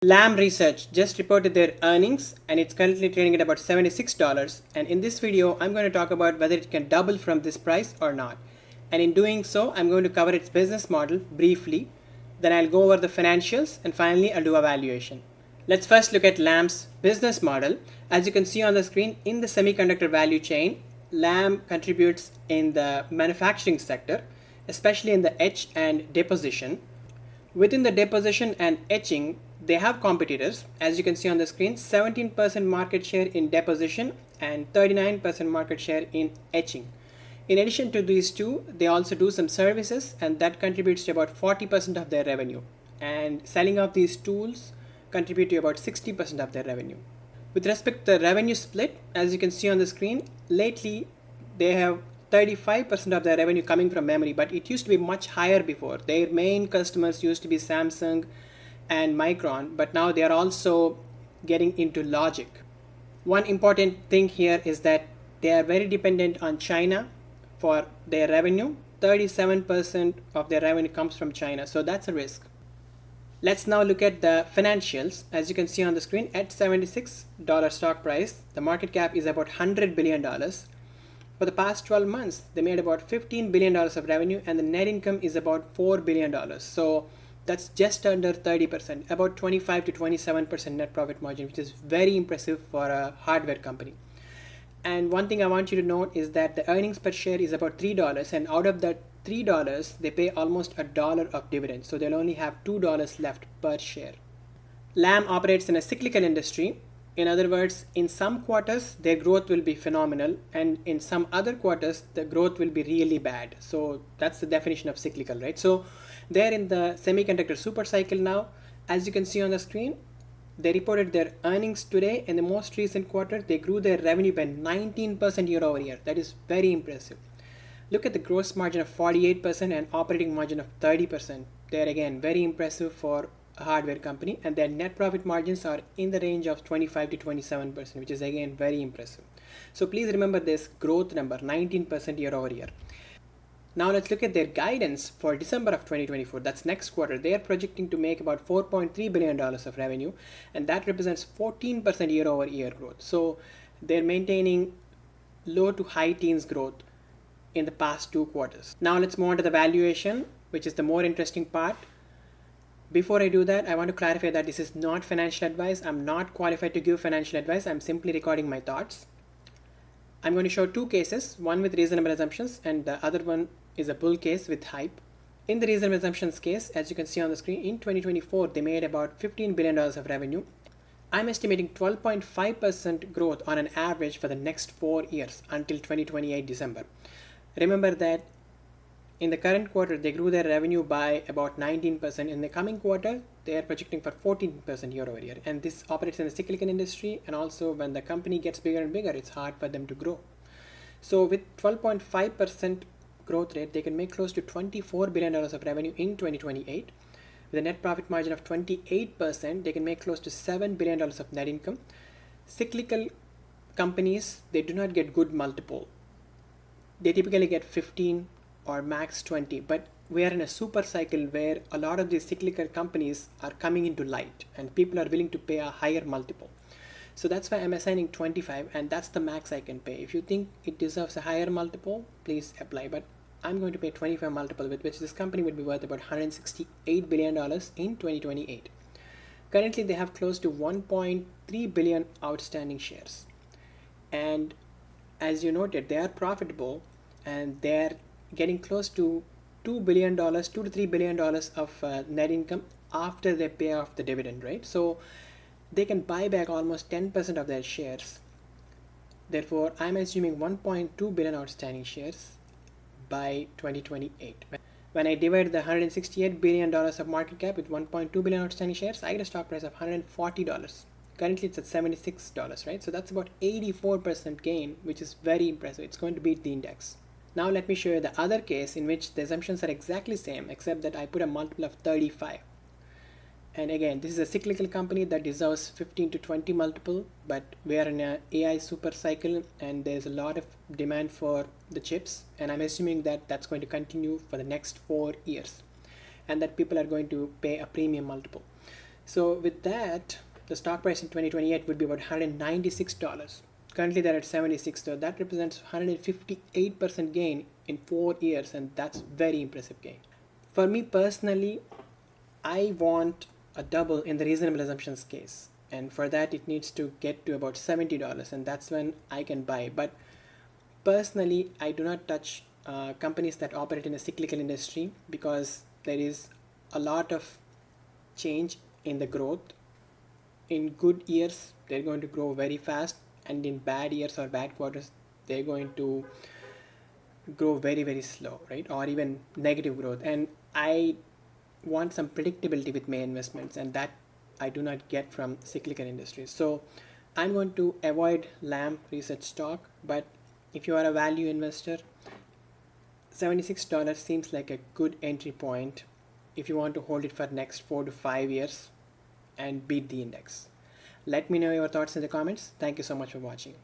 Lam Research just reported their earnings and it's currently trading at about $76. And in this video, I'm going to talk about whether it can double from this price or not. And in doing so, I'm going to cover its business model briefly. Then I'll go over the financials and finally I'll do a valuation. Let's first look at Lam's business model. As you can see on the screen, in the semiconductor value chain, Lam contributes in the manufacturing sector, especially in the etch and deposition. Within the deposition and etching, they have competitors. As you can see on the screen, 17% market share in deposition and 39% market share in etching. In addition to these two, they also do some services and that contributes to about 40% of their revenue. And selling of these tools contribute to about 60% of their revenue. With respect to the revenue split, as you can see on the screen, lately they have 35% of their revenue coming from memory, but it used to be much higher before. Their main customers used to be Samsung and Micron, but now they are also getting into logic. One important thing here is that they are very dependent on China for their revenue. 37% of their revenue comes from China, so that's a risk. Let's now look at the financials. As you can see on the screen, at $76 stock price, the market cap is about $100 billion. For the past 12 months, they made about $15 billion of revenue and the net income is about $4 billion. So that's just under 30%, about 25 to 27% net profit margin, which is very impressive for a hardware company. And one thing I want you to note is that the earnings per share is about $3, and out of that $3, they pay almost $1 of dividends. So they'll only have $2 left per share. Lam operates in a cyclical industry. In other words, in some quarters, their growth will be phenomenal, and in some other quarters, the growth will be really bad. So that's the definition of cyclical, right? So they're in the semiconductor super cycle now. As you can see on the screen, they reported their earnings today. In the most recent quarter, they grew their revenue by 19% year over year. That is very impressive. Look at the gross margin of 48% and operating margin of 30%. They're again very impressive for a hardware company, and their net profit margins are in the range of 25 to 27%, which is again very impressive. So please remember this growth number, 19% year over year. Now let's look at their guidance for December of 2024. That's next quarter. They are projecting to make about $4.3 billion of revenue, and that represents 14% year over year growth. So they're maintaining low to high teens growth in the past 2 quarters. Now let's move on to the valuation, which is the more interesting part. Before I do that, I want to clarify that this is not financial advice. I'm not qualified to give financial advice. I'm simply recording my thoughts. I'm going to show 2 cases, one with reasonable assumptions and the other one is a bull case with hype. In the reasonable assumptions case, as you can see on the screen, in 2024, they made about $15 billion of revenue. I'm estimating 12.5% growth on an average for the next 4 years until 2028 December. Remember that in the current quarter, they grew their revenue by about 19%. In the coming quarter, they are projecting for 14% year over year. And this operates in the cyclical industry. And also when the company gets bigger and bigger, it's hard for them to grow. So with 12.5% growth rate, they can make close to $24 billion of revenue in 2028. With a net profit margin of 28%, they can make close to $7 billion of net income. Cyclical companies, they do not get good multiple. They typically get 15 or max 20, but we are in a super cycle where a lot of these cyclical companies are coming into light and people are willing to pay a higher multiple. So that's why I'm assigning 25, and that's the max I can pay. If you think it deserves a higher multiple, please apply, but I'm going to pay 25 multiple, with which this company would be worth about $168 billion in 2028. Currently, they have close to 1.3 billion outstanding shares. And as you noted, they are profitable and they're getting close to $2 billion, $2 to $3 billion of net income after they pay off the dividend, right? So they can buy back almost 10% of their shares. Therefore, I'm assuming 1.2 billion outstanding shares by 2028. When I divide the $168 billion of market cap with 1.2 billion outstanding shares, I get a stock price of $140. Currently, it's at $76, right? So that's about 84% gain, which is very impressive. It's going to beat the index. Now let me show you the other case in which the assumptions are exactly same, except that I put a multiple of 35. And again, this is a cyclical company that deserves 15 to 20 multiple, but we are in an AI super cycle and there's a lot of demand for the chips. And I'm assuming that that's going to continue for the next 4 years and that people are going to pay a premium multiple. So with that, the stock price in 2028 would be about $196. Currently they're at 76, so that represents 158% gain in 4 years, and that's very impressive gain. For me personally, I want a double in the reasonable assumptions case, and for that it needs to get to about $70, and that's when I can buy. But personally, I do not touch companies that operate in a cyclical industry, because there is a lot of change in the growth. In good years they're going to grow very fast, and in bad years or bad quarters they're going to grow very slow, right? Or even negative growth. And I want some predictability with my investments, and that I do not get from cyclical industries. So I'm going to avoid Lam Research stock. But if you are a value investor, $76 seems like a good entry point if you want to hold it for next 4 to 5 years and beat the index. Let me know your thoughts in the comments. Thank you so much for watching.